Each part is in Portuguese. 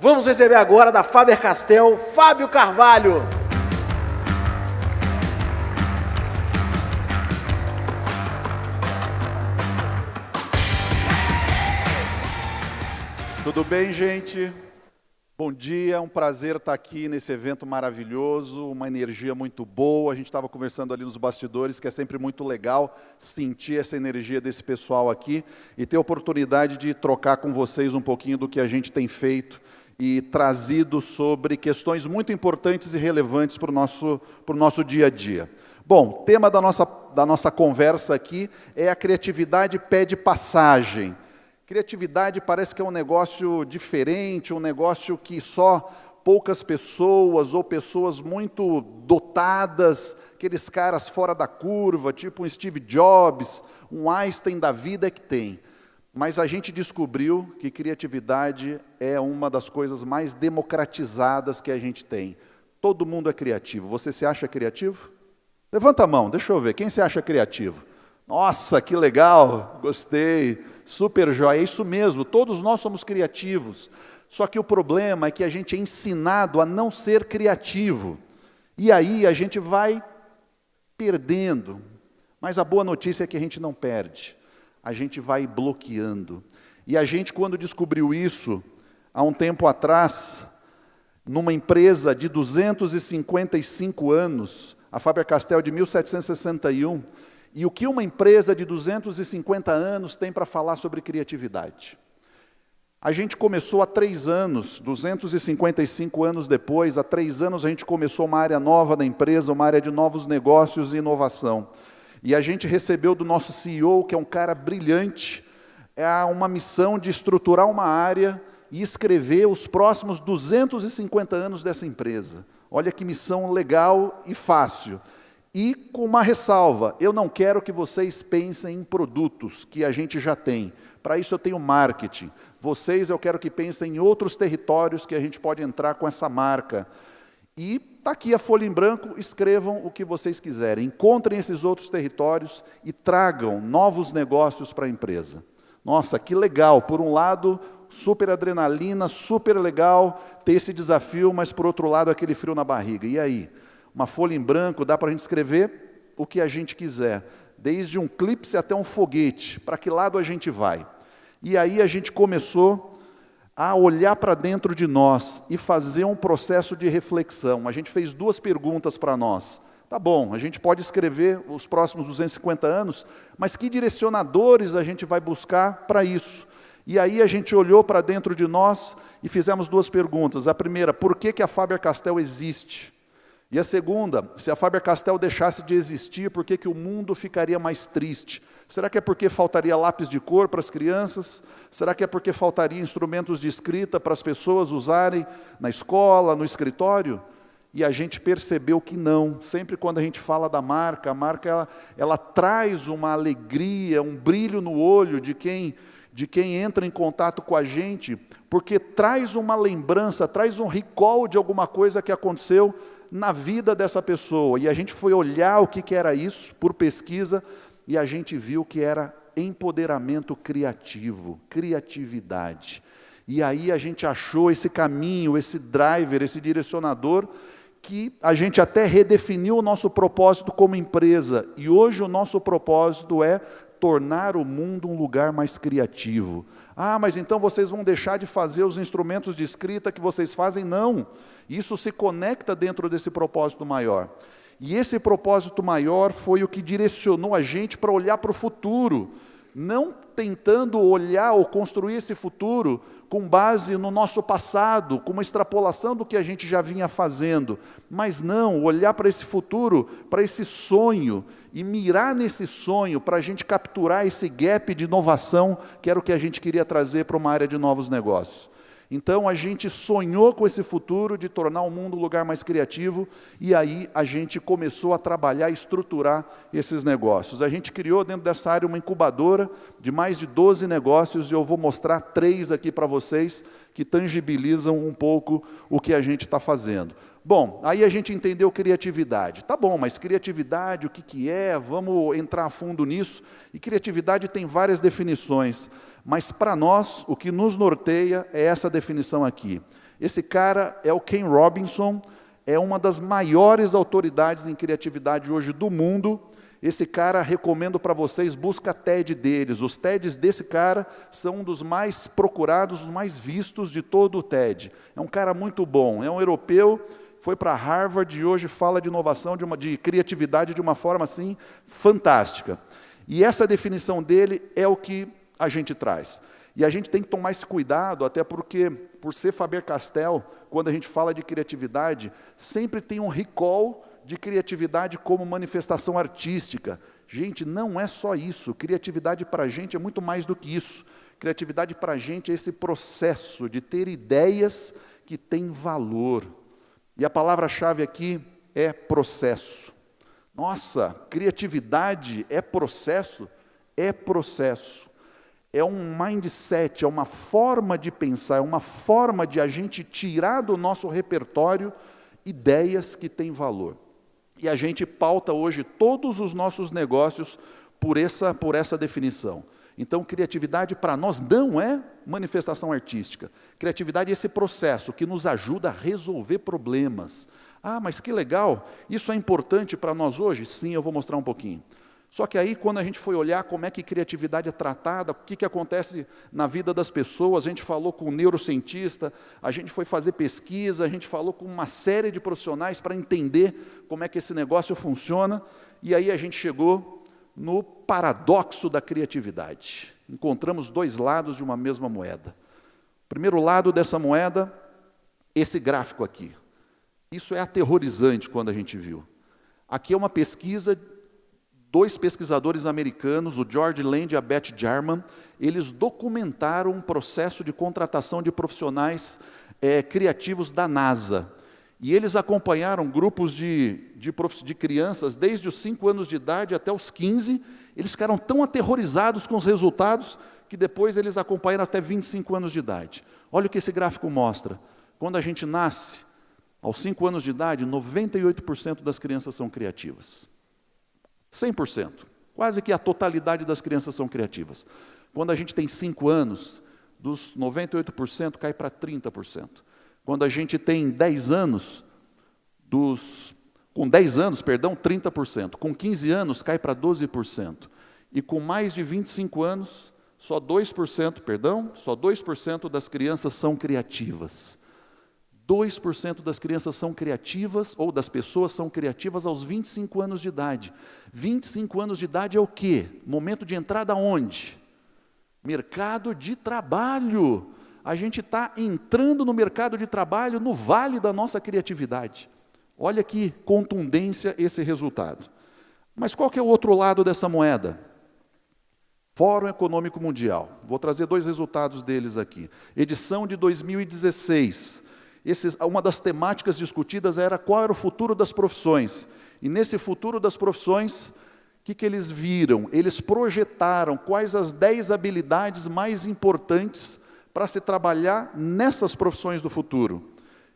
Vamos receber agora da Faber-Castell, Fábio Carvalho. Tudo bem, gente? Bom dia, é um prazer estar aqui nesse evento maravilhoso, uma energia muito boa. A gente estava conversando ali nos bastidores, que é sempre muito legal sentir essa energia desse pessoal aqui e ter a oportunidade de trocar com vocês um pouquinho do que a gente tem feito e trazido sobre questões muito importantes e relevantes para o nosso dia a dia. Bom, o tema da nossa conversa aqui é a criatividade pede passagem. Criatividade parece que é um negócio diferente, um negócio que só poucas pessoas ou pessoas muito dotadas, aqueles caras fora da curva, tipo um Steve Jobs, um Einstein da vida é que tem. Mas a gente descobriu que criatividade é uma das coisas mais democratizadas que a gente tem. Todo mundo é criativo. Você se acha criativo? Levanta a mão, deixa eu ver. Quem se acha criativo? Nossa, que legal, gostei, super jóia. É isso mesmo, todos nós somos criativos. Só que o problema é que a gente é ensinado a não ser criativo. E aí a gente vai perdendo. Mas a boa notícia é que a gente não perde. A gente vai bloqueando. E a gente, quando descobriu isso, há um tempo atrás, numa empresa de 255 anos, a Faber-Castell de 1761, e o que uma empresa de 250 anos tem para falar sobre criatividade? A gente começou há 3 anos, 255 anos depois, há 3 anos a gente começou uma área nova da empresa, uma área de novos negócios e inovação. E a gente recebeu do nosso CEO, que é um cara brilhante, uma missão de estruturar uma área e escrever os próximos 250 anos dessa empresa. Olha que missão legal e fácil. E com uma ressalva, eu não quero que vocês pensem em produtos que a gente já tem. Para isso eu tenho marketing. Vocês eu quero que pensem em outros territórios que a gente pode entrar com essa marca. E está aqui a folha em branco, escrevam o que vocês quiserem. Encontrem esses outros territórios e tragam novos negócios para a empresa. Nossa, que legal. Por um lado, super adrenalina, super legal ter esse desafio, mas por outro lado, aquele frio na barriga. E aí? Uma folha em branco, dá para a gente escrever o que a gente quiser, desde um clípse até um foguete, para que lado a gente vai. E aí a gente começou a olhar para dentro de nós e fazer um processo de reflexão. A gente fez 2 perguntas para nós. Tá bom, a gente pode escrever os próximos 250 anos, mas que direcionadores a gente vai buscar para isso? E aí a gente olhou para dentro de nós e fizemos 2 perguntas. A primeira, por que a Faber-Castell existe? E a segunda, se a Faber-Castell deixasse de existir, por que o mundo ficaria mais triste? Será que é porque faltaria lápis de cor para as crianças? Será que é porque faltaria instrumentos de escrita para as pessoas usarem na escola, no escritório? E a gente percebeu que não. Sempre quando a gente fala da marca, a marca ela traz uma alegria, um brilho no olho de quem entra em contato com a gente, porque traz uma lembrança, traz um recall de alguma coisa que aconteceu na vida dessa pessoa. E a gente foi olhar o que era isso, por pesquisa, e a gente viu que era empoderamento criativo, criatividade. E aí a gente achou esse caminho, esse driver, esse direcionador, que a gente até redefiniu o nosso propósito como empresa. E hoje o nosso propósito é tornar o mundo um lugar mais criativo. Ah, mas então vocês vão deixar de fazer os instrumentos de escrita que vocês fazem? Não. Isso se conecta dentro desse propósito maior. E esse propósito maior foi o que direcionou a gente para olhar para o futuro, não tentando olhar ou construir esse futuro com base no nosso passado, com uma extrapolação do que a gente já vinha fazendo, mas não, olhar para esse futuro, para esse sonho, e mirar nesse sonho para a gente capturar esse gap de inovação, que era o que a gente queria trazer para uma área de novos negócios. Então a gente sonhou com esse futuro de tornar o mundo um lugar mais criativo, e aí a gente começou a trabalhar e estruturar esses negócios. A gente criou dentro dessa área uma incubadora de mais de 12 negócios, e eu vou mostrar 3 aqui para vocês, que tangibilizam um pouco o que a gente está fazendo. Bom, aí a gente entendeu criatividade. Tá bom, mas criatividade, o que é? Vamos entrar a fundo nisso. E criatividade tem várias definições, mas para nós, o que nos norteia é essa definição aqui. Esse cara é o Ken Robinson, é uma das maiores autoridades em criatividade hoje do mundo. Esse cara, recomendo para vocês, busca a TED deles. Os TEDs desse cara são um dos mais procurados, os mais vistos de todo o TED. É um cara muito bom, é um europeu, foi para Harvard e hoje fala de inovação, de criatividade de uma forma assim fantástica. E essa definição dele é o que a gente traz. E a gente tem que tomar esse cuidado, até porque, por ser Faber-Castell, quando a gente fala de criatividade, sempre tem um recall de criatividade como manifestação artística. Gente, não é só isso. Criatividade para a gente é muito mais do que isso. Criatividade para a gente é esse processo de ter ideias que têm valor. E a palavra-chave aqui é processo. Nossa, criatividade é processo? É processo. É um mindset, é uma forma de pensar, é uma forma de a gente tirar do nosso repertório ideias que têm valor. E a gente pauta hoje todos os nossos negócios por essa definição. Então, criatividade para nós não é manifestação artística. Criatividade é esse processo que nos ajuda a resolver problemas. Ah, mas que legal, isso é importante para nós hoje? Sim, eu vou mostrar um pouquinho. Só que aí, quando a gente foi olhar como é que criatividade é tratada, o que acontece na vida das pessoas, a gente falou com um neurocientista, a gente foi fazer pesquisa, a gente falou com uma série de profissionais para entender como é que esse negócio funciona, e aí a gente chegou no paradoxo da criatividade. Encontramos dois lados de uma mesma moeda. O primeiro lado dessa moeda, esse gráfico aqui. Isso é aterrorizante quando a gente viu. Aqui é uma pesquisa, dois pesquisadores americanos, o George Land e a Beth Jarman, eles documentaram um processo de contratação de profissionais criativos da NASA. E eles acompanharam grupos de crianças desde os 5 anos de idade até os 15. Eles ficaram tão aterrorizados com os resultados que depois eles acompanharam até 25 anos de idade. Olha o que esse gráfico mostra. Quando a gente nasce, aos 5 anos de idade, 98% das crianças são criativas. 100%. Quase que a totalidade das crianças são criativas. Quando a gente tem 5 anos, dos 98% cai para 30%. Quando a gente tem 10 anos, com 10 anos, 30%. Com 15 anos, cai para 12%. E com mais de 25 anos, só 2% das crianças são criativas. 2% das crianças são criativas, ou das pessoas são criativas aos 25 anos de idade. 25 anos de idade é o quê? Momento de entrada onde? Mercado de trabalho. A gente está entrando no mercado de trabalho, no vale da nossa criatividade. Olha que contundência esse resultado. Mas qual que é o outro lado dessa moeda? Fórum Econômico Mundial. Vou trazer 2 resultados deles aqui. Edição de 2016. Uma das temáticas discutidas era qual era o futuro das profissões. E nesse futuro das profissões, o que eles viram? Eles projetaram quais as 10 habilidades mais importantes para se trabalhar nessas profissões do futuro.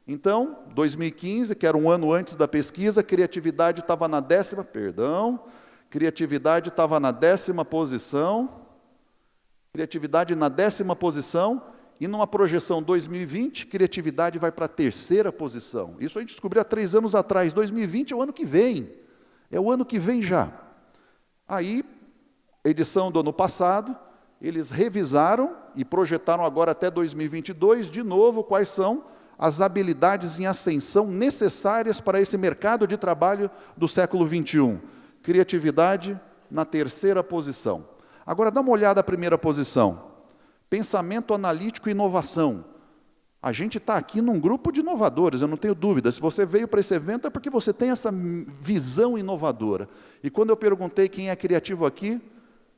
Então, 2015, que era um ano antes da pesquisa, criatividade estava na 10ª posição, criatividade na 10ª posição, e numa projeção 2020, criatividade vai para a 3ª posição. Isso a gente descobriu há 3 anos atrás. 2020 é o ano que vem. É o ano que vem já. Aí, edição do ano passado, eles revisaram e projetaram agora até 2022, de novo, quais são as habilidades em ascensão necessárias para esse mercado de trabalho do século XXI. Criatividade na 3ª posição. Agora, dá uma olhada à 1ª posição. Pensamento analítico e inovação. A gente está aqui num grupo de inovadores, eu não tenho dúvida. Se você veio para esse evento é porque você tem essa visão inovadora. E quando eu perguntei quem é criativo aqui,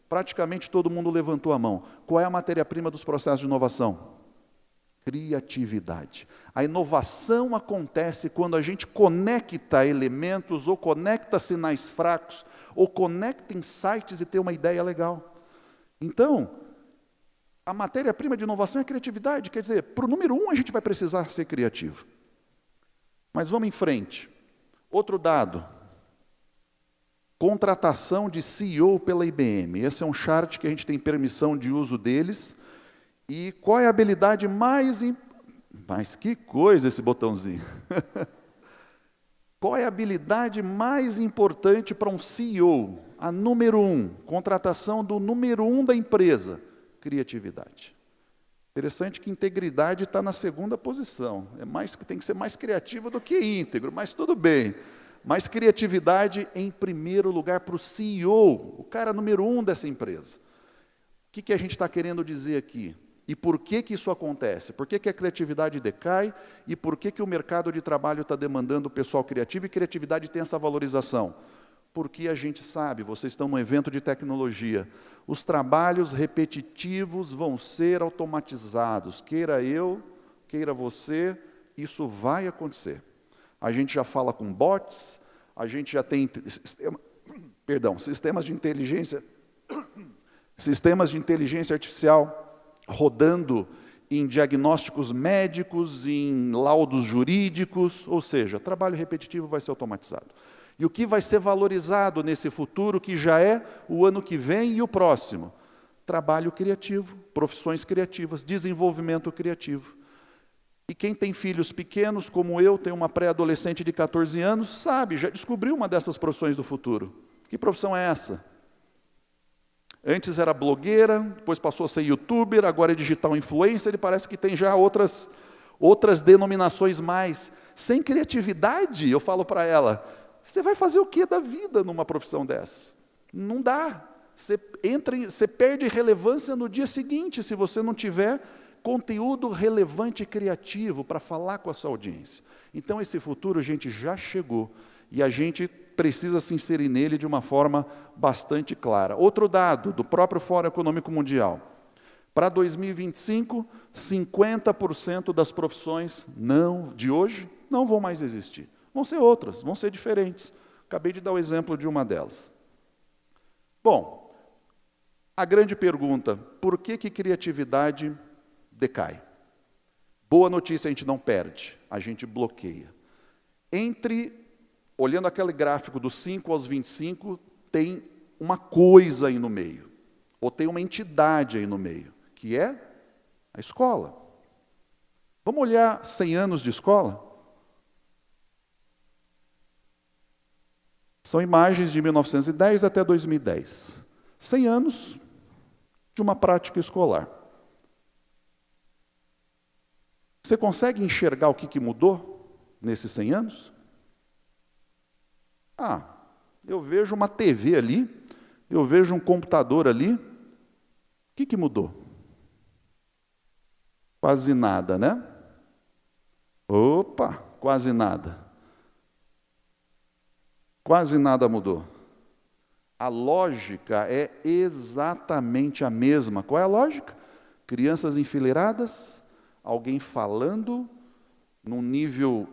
praticamente todo mundo levantou a mão. Qual é a matéria-prima dos processos de inovação? Criatividade. A inovação acontece quando a gente conecta elementos, ou conecta sinais fracos, ou conecta insights e tem uma ideia legal. Então, A matéria-prima de inovação é a criatividade, quer dizer, para o número 1 a gente vai precisar ser criativo. Mas vamos em frente. Outro dado. Contratação de CEO pela IBM. Esse é um chart que a gente tem permissão de uso deles. E qual é a habilidade mais... Mas que coisa esse botãozinho. Qual é a habilidade mais importante para um CEO? A número 1, contratação do número 1 da empresa. Criatividade. Interessante que integridade está na segunda posição. Tem que ser mais criativo do que íntegro, mas tudo bem. Mas criatividade em primeiro lugar para o CEO, o cara número 1 dessa empresa. O que a gente está querendo dizer aqui? E por que isso acontece? Por que a criatividade decai? E por que o mercado de trabalho está demandando pessoal criativo e criatividade tem essa valorização? Porque a gente sabe, vocês estão num evento de tecnologia, os trabalhos repetitivos vão ser automatizados. Queira eu, queira você, isso vai acontecer. A gente já fala com bots, a gente já tem sistemas de inteligência artificial rodando em diagnósticos médicos, em laudos jurídicos, ou seja, trabalho repetitivo vai ser automatizado. E o que vai ser valorizado nesse futuro, que já é o ano que vem e o próximo? Trabalho criativo, profissões criativas, desenvolvimento criativo. E quem tem filhos pequenos, como eu, tem uma pré-adolescente de 14 anos, sabe, já descobriu uma dessas profissões do futuro. Que profissão é essa? Antes era blogueira, depois passou a ser youtuber, agora é digital influencer, e parece que tem já outras denominações mais. Sem criatividade, eu falo para ela, você vai fazer o que da vida numa profissão dessa? Não dá. Você perde relevância no dia seguinte, se você não tiver conteúdo relevante e criativo para falar com a sua audiência. Então, esse futuro, gente, já chegou. E a gente precisa se inserir nele de uma forma bastante clara. Outro dado do próprio Fórum Econômico Mundial. Para 2025, 50% das profissões de hoje não vão mais existir. Vão ser outras, vão ser diferentes. Acabei de dar o exemplo de uma delas. Bom, a grande pergunta, por que criatividade decai? Boa notícia, a gente não perde, a gente bloqueia. Olhando aquele gráfico dos 5 aos 25, tem uma coisa aí no meio, ou tem uma entidade aí no meio, que é a escola. Vamos olhar 100 anos de escola? São imagens de 1910 até 2010. 100 anos de uma prática escolar. Você consegue enxergar o que mudou nesses 100 anos? Eu vejo uma TV ali, eu vejo um computador ali. O que mudou? Quase nada, né? Opa, quase nada. Quase nada mudou. A lógica é exatamente a mesma. Qual é a lógica? Crianças enfileiradas, alguém falando, num nível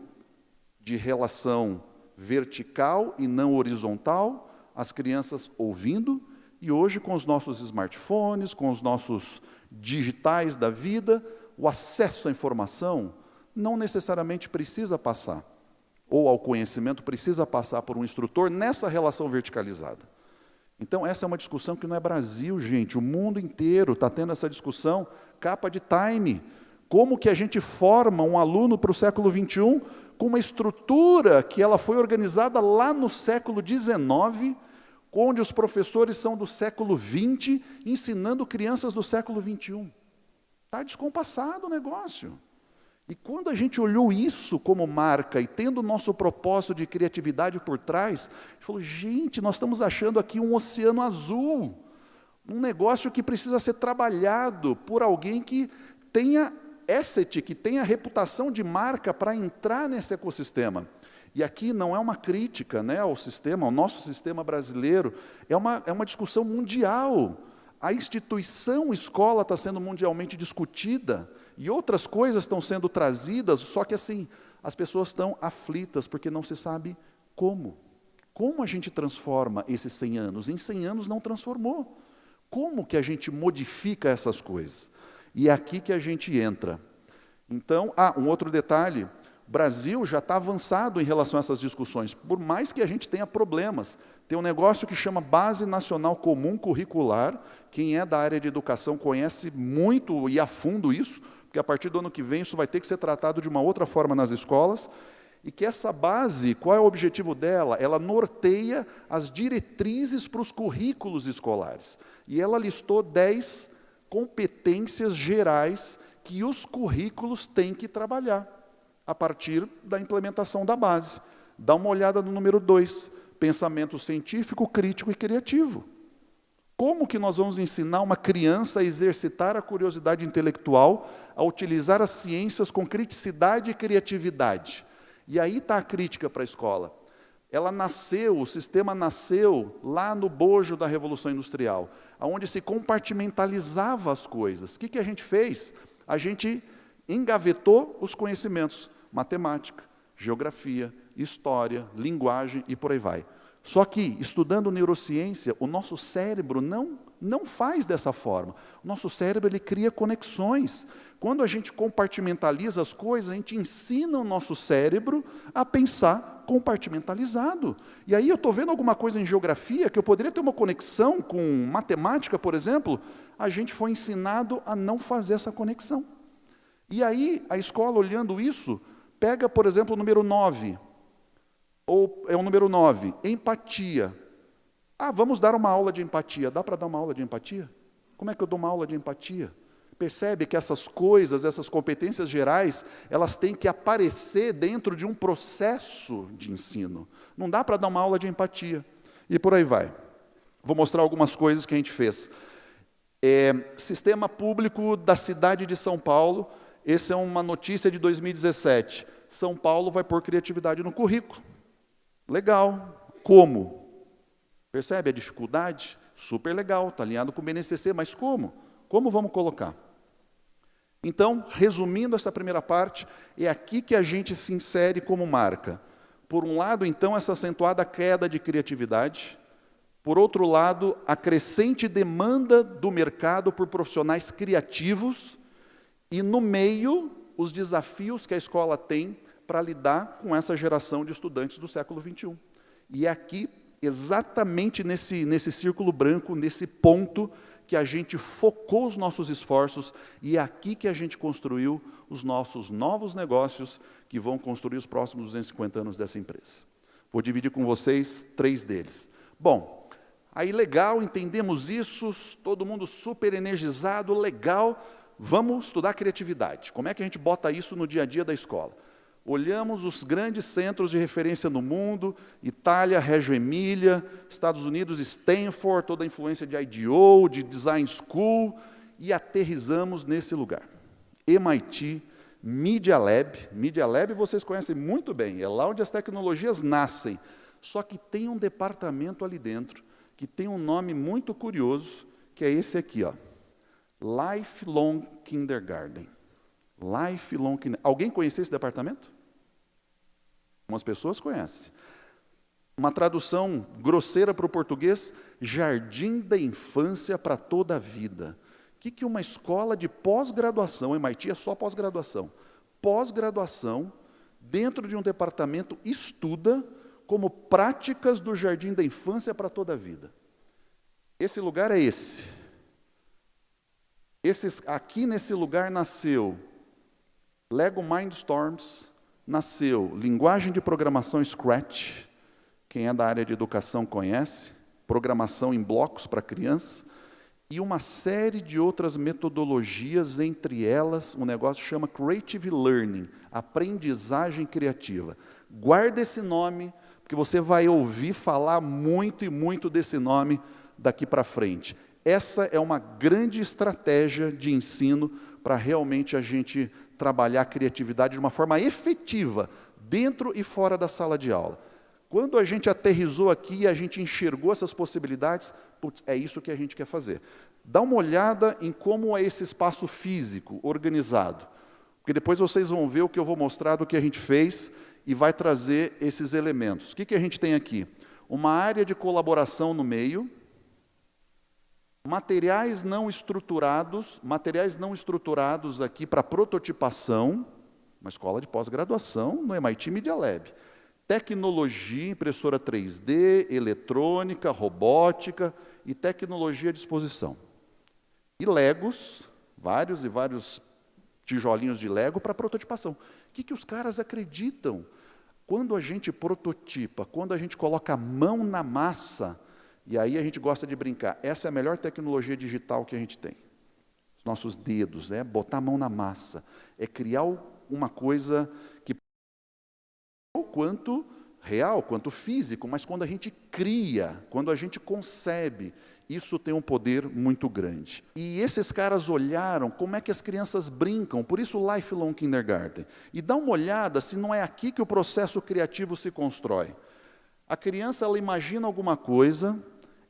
de relação vertical e não horizontal, as crianças ouvindo, e hoje com os nossos smartphones, com os nossos digitais da vida, o acesso à informação não necessariamente precisa passar, ou ao conhecimento precisa passar por um instrutor nessa relação verticalizada. Então, essa é uma discussão que não é Brasil, gente. O mundo inteiro está tendo essa discussão, capa de Time. Como que a gente forma um aluno para o século XXI com uma estrutura que ela foi organizada lá no século XIX, onde os professores são do século XX, ensinando crianças do século XXI. Está descompassado o negócio. E quando a gente olhou isso como marca, e tendo o nosso propósito de criatividade por trás, a gente falou, gente, nós estamos achando aqui um oceano azul, um negócio que precisa ser trabalhado por alguém que tenha asset, que tenha reputação de marca para entrar nesse ecossistema. E aqui não é uma crítica, né, ao sistema, ao nosso sistema brasileiro, é uma discussão mundial. A instituição escola está sendo mundialmente discutida, e outras coisas estão sendo trazidas, só que assim, as pessoas estão aflitas, porque não se sabe como. Como a gente transforma esses 100 anos? Em 100 anos não transformou. Como que a gente modifica essas coisas? E é aqui que a gente entra. Então, um outro detalhe, o Brasil já está avançado em relação a essas discussões, por mais que a gente tenha problemas. Tem um negócio que chama Base Nacional Comum Curricular, quem é da área de educação conhece muito e a fundo isso, porque a partir do ano que vem isso vai ter que ser tratado de uma outra forma nas escolas, e que essa base, qual é o objetivo dela? Ela norteia as diretrizes para os currículos escolares. E ela listou 10 competências gerais que os currículos têm que trabalhar, a partir da implementação da base. Dá uma olhada no número 2, pensamento científico, crítico e criativo. Como que nós vamos ensinar uma criança a exercitar a curiosidade intelectual, a utilizar as ciências com criticidade e criatividade? E aí está a crítica para a escola. Ela nasceu, o sistema nasceu lá no bojo da Revolução Industrial, onde se compartimentalizava as coisas. O que a gente fez? A gente engavetou os conhecimentos, matemática, geografia, história, linguagem e por aí vai. Só que, estudando neurociência, o nosso cérebro não faz dessa forma. O nosso cérebro ele cria conexões. Quando a gente compartimentaliza as coisas, a gente ensina o nosso cérebro a pensar compartimentalizado. E aí eu estou vendo alguma coisa em geografia que eu poderia ter uma conexão com matemática, por exemplo, a gente foi ensinado a não fazer essa conexão. E aí a escola, olhando isso, pega, por exemplo, o número 9, ou é o número 9, empatia. Vamos dar uma aula de empatia. Dá para dar uma aula de empatia? Como é que eu dou uma aula de empatia? Percebe que essas coisas, essas competências gerais, elas têm que aparecer dentro de um processo de ensino. Não dá para dar uma aula de empatia. E por aí vai. Vou mostrar algumas coisas que a gente fez. Sistema público da cidade de São Paulo. Essa é uma notícia de 2017. São Paulo vai pôr criatividade no currículo. Legal. Como? Percebe a dificuldade? Super legal, está alinhado com o BNCC, mas como? Como vamos colocar? Então, resumindo essa primeira parte, é aqui que a gente se insere como marca. Por um lado, então, essa acentuada queda de criatividade. Por outro lado, a crescente demanda do mercado por profissionais criativos. E, no meio, os desafios que a escola tem para lidar com essa geração de estudantes do século XXI. E é aqui, exatamente nesse círculo branco, nesse ponto, que a gente focou os nossos esforços, e é aqui que a gente construiu os nossos novos negócios, que vão construir os próximos 250 anos dessa empresa. Vou dividir com vocês 3 deles. Bom, aí legal, entendemos isso, todo mundo super energizado, legal, vamos estudar criatividade. Como é que a gente bota isso no dia a dia da escola? Olhamos os grandes centros de referência no mundo, Itália, Reggio Emília, Estados Unidos, Stanford, toda a influência de IDEO, de Design School, e aterrizamos nesse lugar. MIT, Media Lab. Media Lab vocês conhecem muito bem, é lá onde as tecnologias nascem. Só que tem um departamento ali dentro, que tem um nome muito curioso, que é esse aqui, ó, Lifelong Kindergarten. Lifelong Kindergarten. Alguém conhece esse departamento? Algumas pessoas conhecem. Uma tradução grosseira para o português, Jardim da Infância para toda a vida. O que uma escola de pós-graduação, MIT é só pós-graduação, pós-graduação, dentro de um departamento, estuda como práticas do Jardim da Infância para toda a vida. Esse lugar é esse. Aqui nesse lugar nasceu Lego Mindstorms, nasceu linguagem de programação Scratch, quem é da área de educação conhece, programação em blocos para criança, e uma série de outras metodologias, entre elas um negócio que chama Creative Learning, aprendizagem criativa. Guarda esse nome, porque você vai ouvir falar muito e muito desse nome daqui para frente. Essa é uma grande estratégia de ensino para realmente a gente trabalhar a criatividade de uma forma efetiva, dentro e fora da sala de aula. Quando a gente aterrizou aqui e a gente enxergou essas possibilidades, putz, é isso que a gente quer fazer. Dá uma olhada em como é esse espaço físico organizado, porque depois vocês vão ver o que eu vou mostrar do que a gente fez e vai trazer esses elementos. O que a gente tem aqui? Uma área de colaboração no meio, Materiais não estruturados aqui para prototipação, uma escola de pós-graduação no MIT Media Lab. Tecnologia, impressora 3D, eletrônica, robótica e tecnologia à disposição. E Legos, vários e vários tijolinhos de Lego para prototipação. O que os caras acreditam? Quando a gente prototipa, quando a gente coloca a mão na massa, e aí a gente gosta de brincar, essa é a melhor tecnologia digital que a gente tem. Os nossos dedos, botar a mão na massa, é criar uma coisa que quanto real, quanto físico, mas quando a gente cria, quando a gente concebe, isso tem um poder muito grande. E esses caras olharam como é que as crianças brincam, por isso o Lifelong Kindergarten. E dá uma olhada se não é aqui que o processo criativo se constrói. A criança, ela imagina alguma coisa,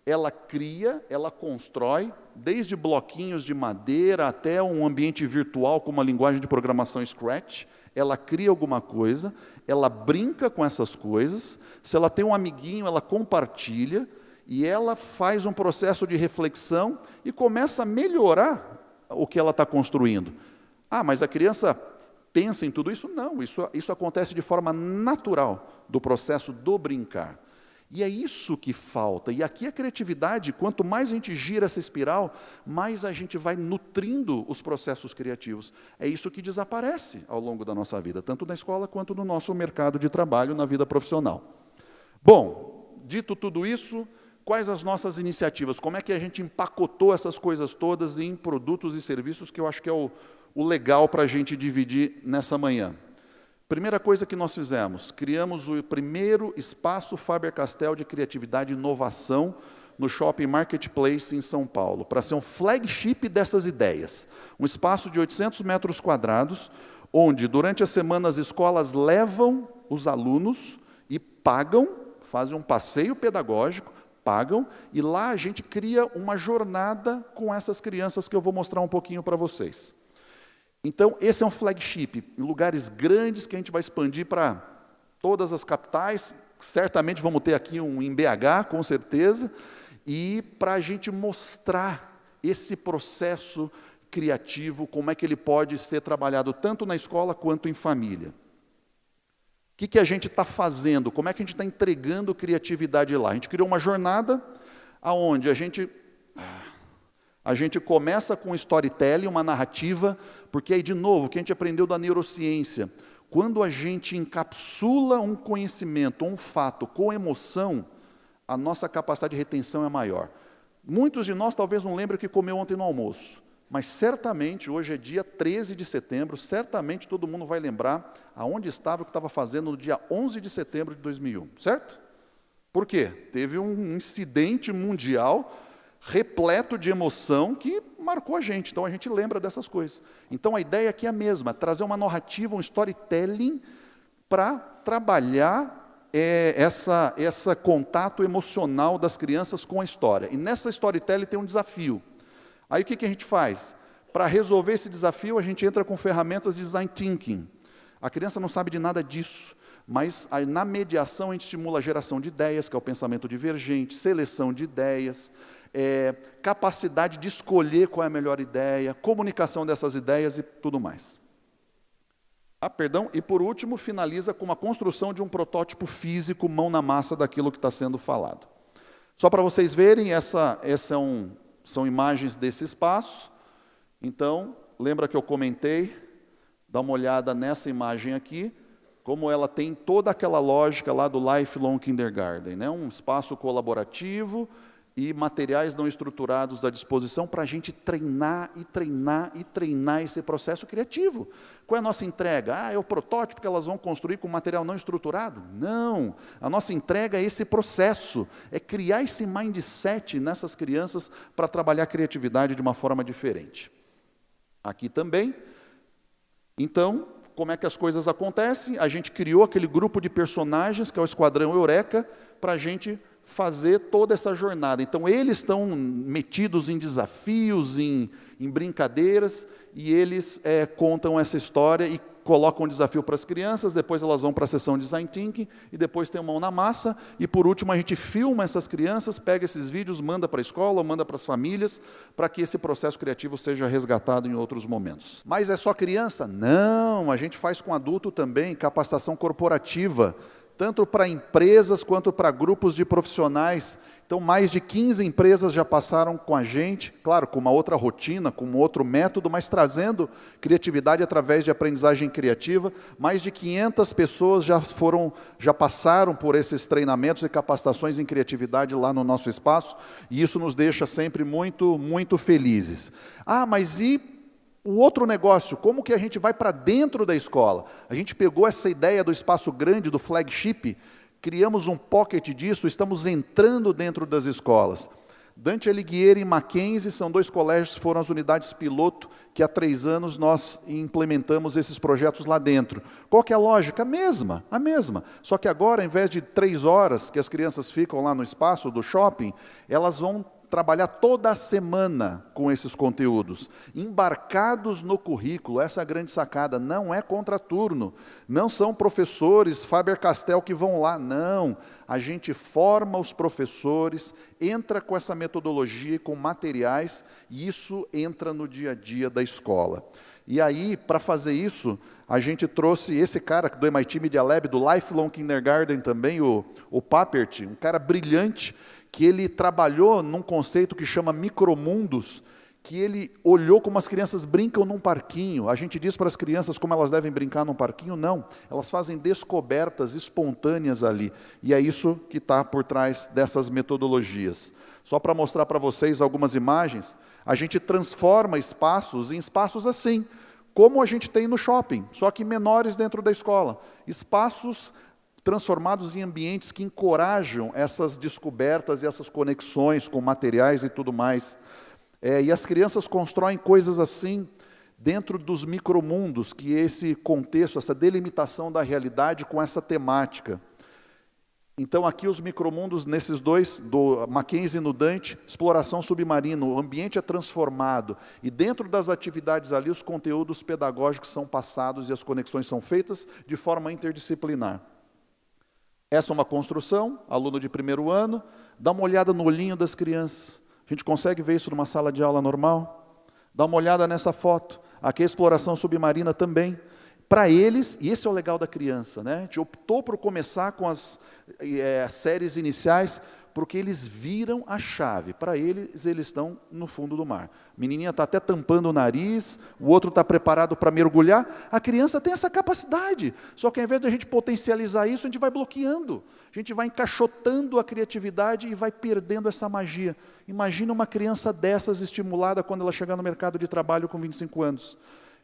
ela cria, ela constrói, desde bloquinhos de madeira até um ambiente virtual com uma linguagem de programação Scratch, ela cria alguma coisa, ela brinca com essas coisas, se ela tem um amiguinho, ela compartilha, e ela faz um processo de reflexão e começa a melhorar o que ela está construindo. Ah, mas a criança pensa em tudo isso? Não, isso acontece de forma natural do processo do brincar. E é isso que falta. E aqui a criatividade, quanto mais a gente gira essa espiral, mais a gente vai nutrindo os processos criativos. É isso que desaparece ao longo da nossa vida, tanto na escola quanto no nosso mercado de trabalho, na vida profissional. Bom, dito tudo isso, quais as nossas iniciativas? Como é que a gente empacotou essas coisas todas em produtos e serviços, que eu acho que é o legal para a gente dividir nessa manhã. Primeira coisa que nós fizemos, criamos o primeiro espaço Faber-Castell de criatividade e inovação no Shopping Marketplace em São Paulo, para ser um flagship dessas ideias. Um espaço de 800 metros quadrados, onde durante a semana as escolas levam os alunos e pagam, fazem um passeio pedagógico, pagam, e lá a gente cria uma jornada com essas crianças que eu vou mostrar um pouquinho para vocês. Então, esse é um flagship, em lugares grandes que a gente vai expandir para todas as capitais, certamente vamos ter aqui um em BH, com certeza, e para a gente mostrar esse processo criativo, como é que ele pode ser trabalhado tanto na escola quanto em família. O que a gente está fazendo? Como é que a gente está entregando criatividade lá? A gente criou uma jornada onde a gente começa com storytelling, uma narrativa, porque aí, de novo, o que a gente aprendeu da neurociência, quando a gente encapsula um conhecimento, um fato, com emoção, a nossa capacidade de retenção é maior. Muitos de nós talvez não lembrem o que comeu ontem no almoço, mas certamente, hoje é dia 13 de setembro, certamente todo mundo vai lembrar aonde estava, o que estava fazendo no dia 11 de setembro de 2001, certo? Por quê? Teve um incidente mundial repleto de emoção que marcou a gente, então a gente lembra dessas coisas. Então a ideia aqui é a mesma, trazer uma narrativa, um storytelling para trabalhar essa contato emocional das crianças com a história. E nessa storytelling tem um desafio. Aí o que a gente faz? Para resolver esse desafio, a gente entra com ferramentas de design thinking. A criança não sabe de nada disso, mas na mediação a gente estimula a geração de ideias, que é o pensamento divergente, seleção de ideias, capacidade de escolher qual é a melhor ideia, comunicação dessas ideias e tudo mais. E por último, finaliza com a construção de um protótipo físico, mão na massa daquilo que está sendo falado. Só para vocês verem, são imagens desse espaço. Então, lembra que eu comentei? Dá uma olhada nessa imagem aqui, como ela tem toda aquela lógica lá do Lifelong Kindergarten, né? Um espaço colaborativo e materiais não estruturados à disposição para a gente treinar e treinar e treinar esse processo criativo. Qual é a nossa entrega? É o protótipo que elas vão construir com material não estruturado? Não, a nossa entrega é esse processo, é criar esse mindset nessas crianças para trabalhar a criatividade de uma forma diferente. Aqui também, então, como é que as coisas acontecem? A gente criou aquele grupo de personagens, que é o Esquadrão Eureka, para a gente fazer toda essa jornada. Então, eles estão metidos em desafios, em brincadeiras, e eles contam essa história e coloca um desafio para as crianças, depois elas vão para a sessão de Design Thinking, e depois tem uma mão na massa, e por último a gente filma essas crianças, pega esses vídeos, manda para a escola, manda para as famílias, para que esse processo criativo seja resgatado em outros momentos. Mas é só criança? Não, a gente faz com adulto também, capacitação corporativa, tanto para empresas quanto para grupos de profissionais. Então, mais de 15 empresas já passaram com a gente, claro, com uma outra rotina, com um outro método, mas trazendo criatividade através de aprendizagem criativa. Mais de 500 pessoas já passaram por esses treinamentos e capacitações em criatividade lá no nosso espaço, e isso nos deixa sempre muito, muito felizes. Ah, mas e o outro negócio, como que a gente vai para dentro da escola? A gente pegou essa ideia do espaço grande, do flagship, criamos um pocket disso, estamos entrando dentro das escolas. Dante Alighieri e Mackenzie são 2 colégios que foram as unidades piloto, que há 3 anos nós implementamos esses projetos lá dentro. Qual que é a lógica? A mesma. Só que agora, ao invés de 3 horas que as crianças ficam lá no espaço do shopping, elas vão trabalhar toda a semana com esses conteúdos, embarcados no currículo. Essa é a grande sacada, não é contraturno, não são professores Faber-Castell que vão lá, não, a gente forma os professores, entra com essa metodologia e com materiais, e isso entra no dia a dia da escola. E aí, para fazer isso, a gente trouxe esse cara do MIT Media Lab, do Lifelong Kindergarten também, o Papert, um cara brilhante, que ele trabalhou num conceito que chama micromundos, que ele olhou como as crianças brincam num parquinho. A gente diz para as crianças como elas devem brincar num parquinho? Não, elas fazem descobertas espontâneas ali, e é isso que está por trás dessas metodologias. Só para mostrar para vocês algumas imagens, a gente transforma espaços em espaços assim, como a gente tem no shopping, só que menores dentro da escola. Espaços transformados em ambientes que encorajam essas descobertas e essas conexões com materiais e tudo mais. E as crianças constroem coisas assim dentro dos micromundos, que é esse contexto, essa delimitação da realidade com essa temática. Então, aqui os micromundos, nesses 2, do Mackenzie e no Dante, exploração submarina, o ambiente é transformado, e dentro das atividades ali, os conteúdos pedagógicos são passados e as conexões são feitas de forma interdisciplinar. Essa é uma construção, aluno de 1º ano, dá uma olhada no olhinho das crianças. A gente consegue ver isso numa sala de aula normal? Dá uma olhada nessa foto. Aqui é a exploração submarina também. Para eles, e esse é o legal da criança, né? A gente optou por começar com as séries iniciais, porque eles viram a chave. Para eles estão no fundo do mar. A menininha está até tampando o nariz, o outro está preparado para mergulhar. A criança tem essa capacidade, só que ao invés de a gente potencializar isso, a gente vai bloqueando. A gente vai encaixotando a criatividade e vai perdendo essa magia. Imagina uma criança dessas estimulada quando ela chegar no mercado de trabalho com 25 anos.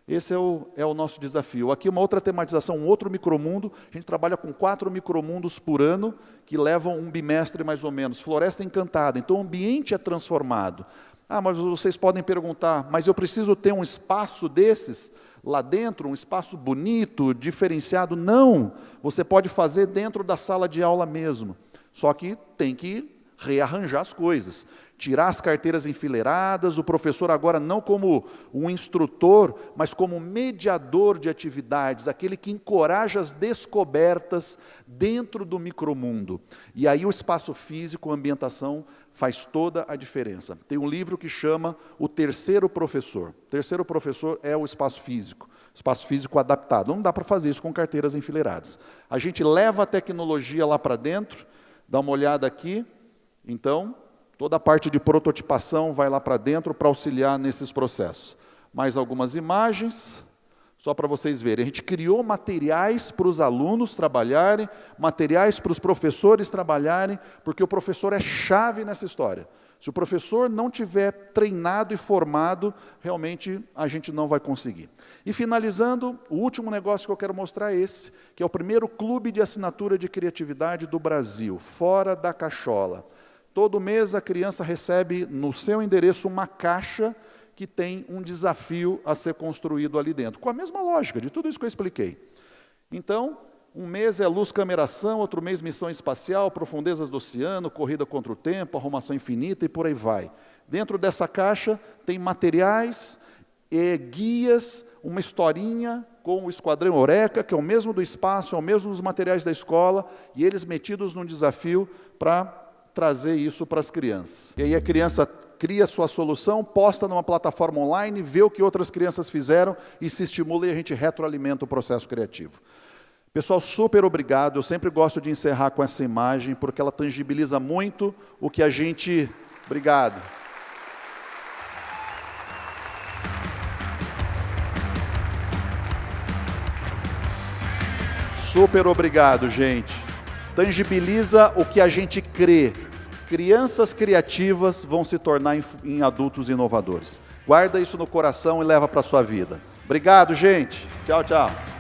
Esse é o nosso desafio. Aqui uma outra tematização, um outro micromundo. A gente trabalha com 4 micromundos por ano, que levam um bimestre mais ou menos. Floresta Encantada. Então o ambiente é transformado. Ah, mas vocês podem perguntar, mas eu preciso ter um espaço desses lá dentro, um espaço bonito, diferenciado? Não, você pode fazer dentro da sala de aula mesmo. Só que tem que rearranjar as coisas. Tirar as carteiras enfileiradas, o professor agora não como um instrutor, mas como mediador de atividades, aquele que encoraja as descobertas dentro do micromundo. E aí o espaço físico, a ambientação, faz toda a diferença. Tem um livro que chama O Terceiro Professor. O terceiro professor é o espaço físico adaptado. Não dá para fazer isso com carteiras enfileiradas. A gente leva a tecnologia lá para dentro, dá uma olhada aqui, então toda a parte de prototipação vai lá para dentro para auxiliar nesses processos. Mais algumas imagens, só para vocês verem. A gente criou materiais para os alunos trabalharem, materiais para os professores trabalharem, porque o professor é chave nessa história. Se o professor não tiver treinado e formado, realmente a gente não vai conseguir. E finalizando, o último negócio que eu quero mostrar é esse, que é o primeiro clube de assinatura de criatividade do Brasil, Fora da Cachola. Todo mês a criança recebe no seu endereço uma caixa que tem um desafio a ser construído ali dentro, com a mesma lógica de tudo isso que eu expliquei. Então, um mês é luz, câmera, ação, outro mês missão espacial, profundezas do oceano, corrida contra o tempo, arrumação infinita e por aí vai. Dentro dessa caixa tem materiais, guias, uma historinha com o Esquadrão Eureka, que é o mesmo do espaço, é o mesmo dos materiais da escola, e eles metidos num desafio para trazer isso para as crianças. E aí a criança cria sua solução, posta numa plataforma online, vê o que outras crianças fizeram e se estimula, e a gente retroalimenta o processo criativo. Pessoal, super obrigado. Eu sempre gosto de encerrar com essa imagem, porque ela tangibiliza muito o que a gente... Obrigado. Super obrigado, gente. Tangibiliza o que a gente crê. Crianças criativas vão se tornar em adultos inovadores. Guarda isso no coração e leva para a sua vida. Obrigado, gente. Tchau, tchau.